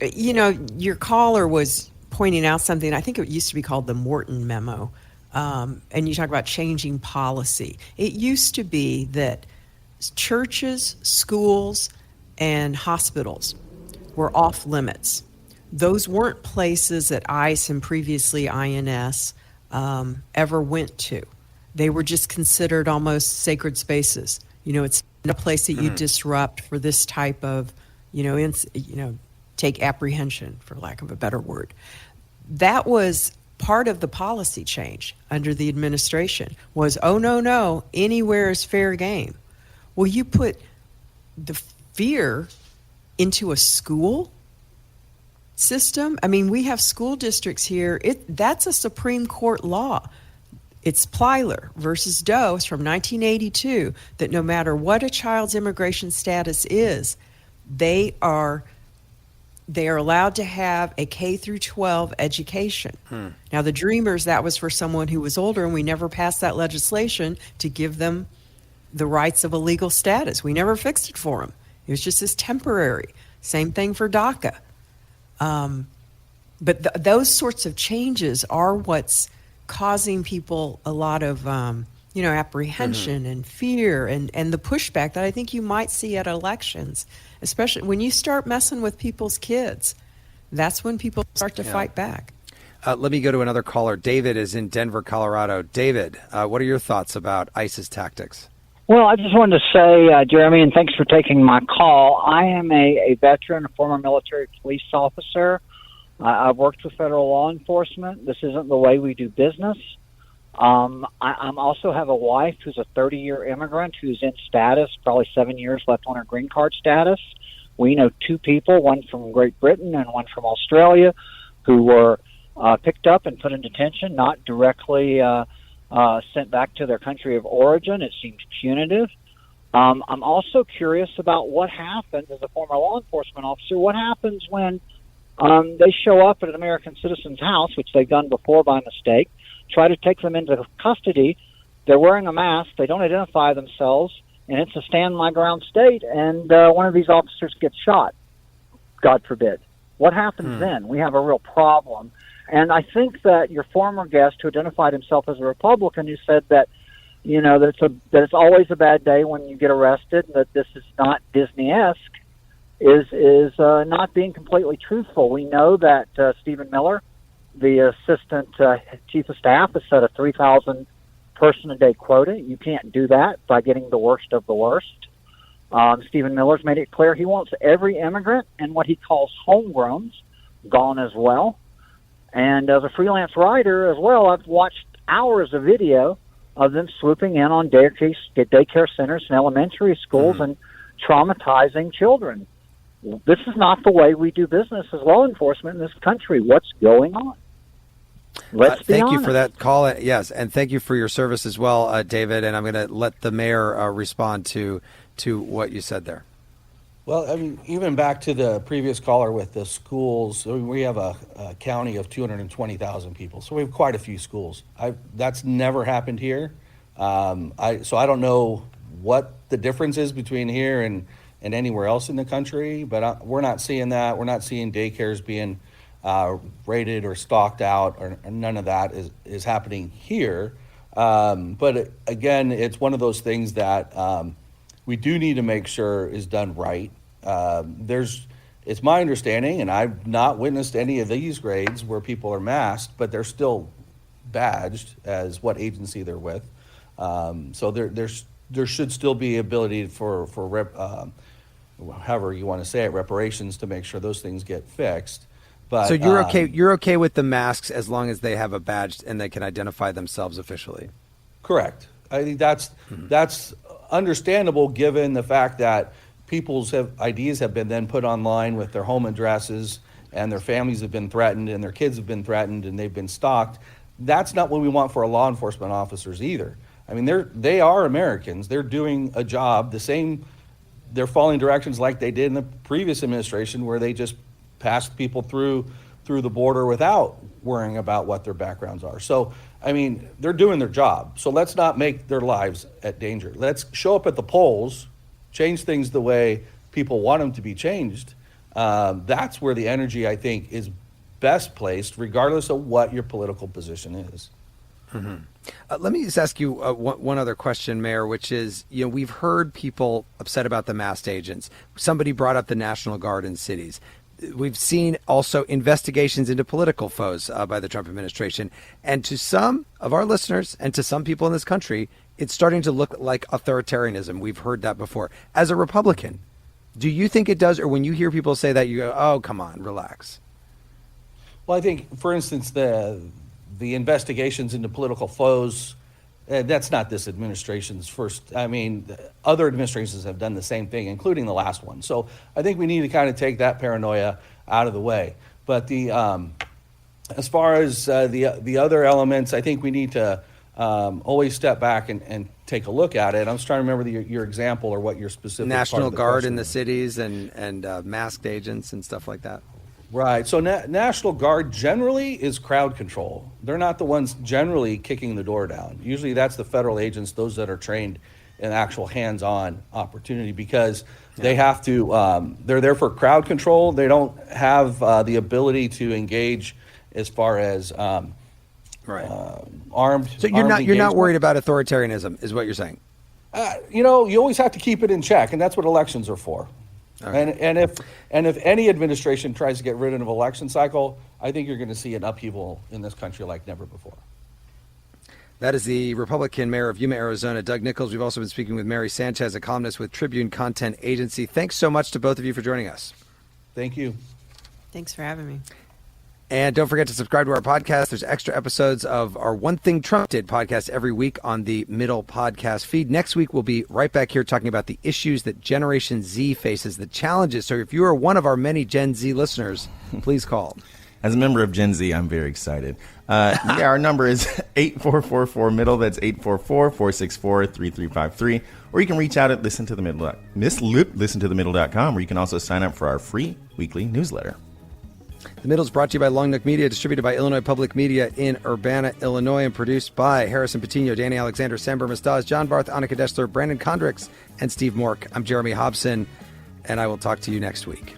Your caller was pointing out something. I think it used to be called the Morton Memo. And you talk about changing policy. It used to be that churches, schools, and hospitals were off limits. Those weren't places that ICE and previously INS ever went to. They were just considered almost sacred spaces. It's a place that you disrupt for this type of, take apprehension, for lack of a better word. That was part of the policy change under the administration was, no, anywhere is fair game. Well, you put the fear into a school system. I mean, we have school districts here. That's a Supreme Court law. It's Plyler versus Doe. It's from 1982 that no matter what a child's immigration status is, they are allowed to have a K through 12 education. Now, the Dreamers, that was for someone who was older, and we never passed that legislation to give them the rights of a legal status. We never fixed it for them. It was just this temporary. Same thing for DACA. But those sorts of changes are what's causing people a lot of apprehension and fear and the pushback that I think you might see at elections, especially when you start messing with people's kids. That's when people start to fight back. Let me go to another caller. David is in Denver, Colorado. David, what are your thoughts about ISIS tactics? Well, I just wanted to say, Jeremy, and thanks for taking my call. I am a veteran, a former military police officer. I've worked with federal law enforcement. This isn't the way we do business. I also have a wife who's a 30-year immigrant who's in status, probably 7 years left on her green card status. We know two people, one from Great Britain and one from Australia, who were picked up and put in detention, not directly sent back to their country of origin. It seems punitive. I'm also curious about what happens as a former law enforcement officer. What happens when they show up at an American citizen's house, which they've done before by mistake, try to take them into custody. They're wearing a mask. They don't identify themselves, and it's a stand my ground state, and one of these officers gets shot, God forbid. What happens then? We have a real problem. And I think that your former guest, who identified himself as a Republican, who said that, that it's always a bad day when you get arrested, that this is not Disney-esque, is not being completely truthful. We know that Stephen Miller, the assistant chief of staff, has set a 3,000 person a day quota. You can't do that by getting the worst of the worst. Stephen Miller's made it clear he wants every immigrant and what he calls homegrowns gone as well. And as a freelance writer as well, I've watched hours of video of them swooping in on daycare centers and elementary schools and traumatizing children. This is not the way we do business as law enforcement in this country. What's going on? Let's be honest. Thank you for that call. Yes, and thank you for your service as well, David. And I'm going to let the mayor respond to what you said there. Well, I mean, even back to the previous caller with the schools, I mean, we have a county of 220,000 people, so we have quite a few schools. That's never happened here. So I don't know what the difference is between here and anywhere else in the country, but we're not seeing that. We're not seeing daycares being raided or stalked out, or none of that is happening here. But again, it's one of those things that we do need to make sure is done right. It's my understanding, and I've not witnessed any of these raids where people are masked, but they're still badged as what agency they're with. So there should still be ability for however you want to say it, reparations, to make sure those things get fixed. But so you're okay. You're okay with the masks as long as they have a badge and they can identify themselves officially. Correct. I think that's understandable given the fact that people's IDs have been then put online with their home addresses, and their families have been threatened, and their kids have been threatened, and they've been stalked. That's not what we want for our law enforcement officers either. I mean, they are Americans. They're doing a job the same. They're following directions like they did in the previous administration, where they just passed people through the border without worrying about what their backgrounds are. So, I mean, they're doing their job. So let's not make their lives at danger. Let's show up at the polls, change things the way people want them to be changed. That's where the energy, I think, is best placed, regardless of what your political position is. Mm-hmm. Let me just ask you one other question, Mayor, which is, we've heard people upset about the masked agents. Somebody brought up the National Guard in cities. We've seen also investigations into political foes by the Trump administration. And to some of our listeners and to some people in this country, it's starting to look like authoritarianism. We've heard that before. As a Republican, do you think it does? Or when you hear people say that, you go, oh, come on, relax? Well, I think, for instance, the investigations into political foes, that's not this administration's first. I mean, other administrations have done the same thing, including the last one. So I think we need to kind of take that paranoia out of the way. But as far as the other elements, I think we need to always step back and take a look at it. I'm just trying to remember your example or what your specific National Guard in the cities and masked agents and stuff like that. Right. So National Guard generally is crowd control. They're not the ones generally kicking the door down. Usually that's the federal agents, those that are trained in actual hands-on opportunity, because they have to, they're there for crowd control. They don't have the ability to engage as far as armed. So you're not worried about authoritarianism, is what you're saying? You always have to keep it in check, and that's what elections are for. Okay. And if any administration tries to get rid of an election cycle, I think you're going to see an upheaval in this country like never before. That is the Republican mayor of Yuma, Arizona, Doug Nicholls. We've also been speaking with Mary Sanchez, a columnist with Tribune Content Agency. Thanks so much to both of you for joining us. Thank you. Thanks for having me. And don't forget to subscribe to our podcast. There's extra episodes of our One Thing Trump Did podcast every week on the Middle podcast feed. Next week, we'll be right back here talking about the issues that Generation Z faces, the challenges. So if you are one of our many Gen Z listeners, please call. As a member of Gen Z, I'm very excited. Our number is 8444-MIDDLE. That's 844-464-3353. Or you can reach out at listentothemiddle.com, where you can also sign up for our free weekly newsletter. The Middle is brought to you by Long Neck Media, distributed by Illinois Public Media in Urbana, Illinois, and produced by Harrison Patino, Danny Alexander, Sam Bermas-Dawes, John Barth, Annika Dessler, Brandon Condricks, and Steve Mork. I'm Jeremy Hobson, and I will talk to you next week.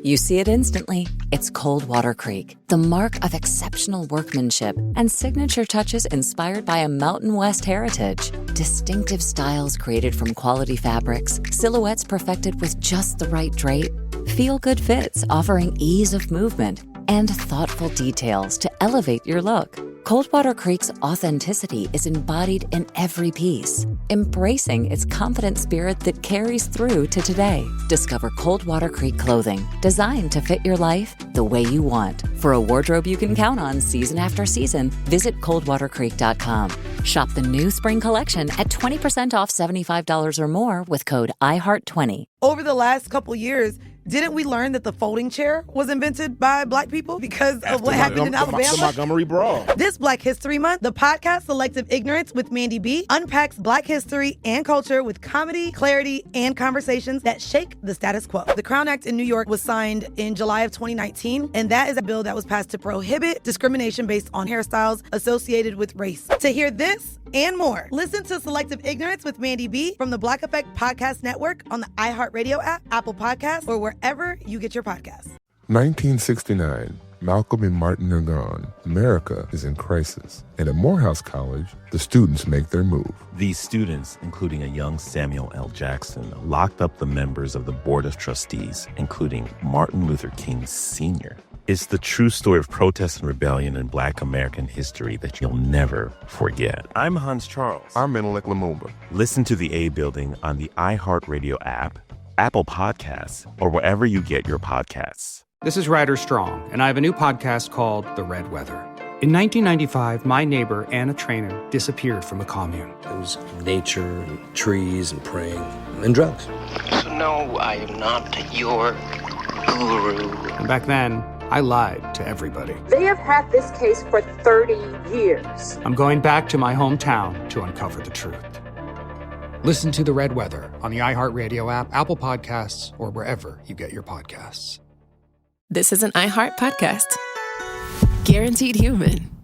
You see it instantly. It's Coldwater Creek, the mark of exceptional workmanship and signature touches inspired by a Mountain West heritage. Distinctive styles created from quality fabrics, silhouettes perfected with just the right drape, feel-good fits offering ease of movement, and thoughtful details to elevate your look. Coldwater Creek's authenticity is embodied in every piece, embracing its confident spirit that carries through to today. Discover Coldwater Creek clothing, designed to fit your life the way you want. For a wardrobe you can count on season after season, visit coldwatercreek.com. Shop the new spring collection at 20% off $75 or more with code IHEART20. Over the last couple years, didn't we learn that the folding chair was invented by Black people because of what happened in Alabama? The Montgomery Brawl. This Black History Month, the podcast Selective Ignorance with Mandy B unpacks Black history and culture with comedy, clarity, and conversations that shake the status quo. The Crown Act in New York was signed in July of 2019, and that is a bill that was passed to prohibit discrimination based on hairstyles associated with race. To hear this and more, listen to Selective Ignorance with Mandy B from the Black Effect Podcast Network on the iHeartRadio app, Apple Podcasts, or wherever you get your podcasts. 1969. Malcolm and Martin are gone. America is in crisis. And at Morehouse College, the students make their move. These students, including a young Samuel L. Jackson, locked up the members of the Board of Trustees, including Martin Luther King Sr. It's the true story of protest and rebellion in Black American history that you'll never forget. I'm Hans Charles. I'm Menelik Lumumba. Listen to The A Building on the iHeartRadio app, Apple Podcasts, or wherever you get your podcasts. This is Ryder Strong, and I have a new podcast called The Red Weather. In 1995, my neighbor, Anna Trainer, disappeared from a commune. It was nature and trees and praying and drugs. So no, I am not your guru. And back then, I lied to everybody. They have had this case for 30 years. I'm going back to my hometown to uncover the truth. Listen to The Red Weather on the iHeartRadio app, Apple Podcasts, or wherever you get your podcasts. This is an iHeart podcast. Guaranteed Human.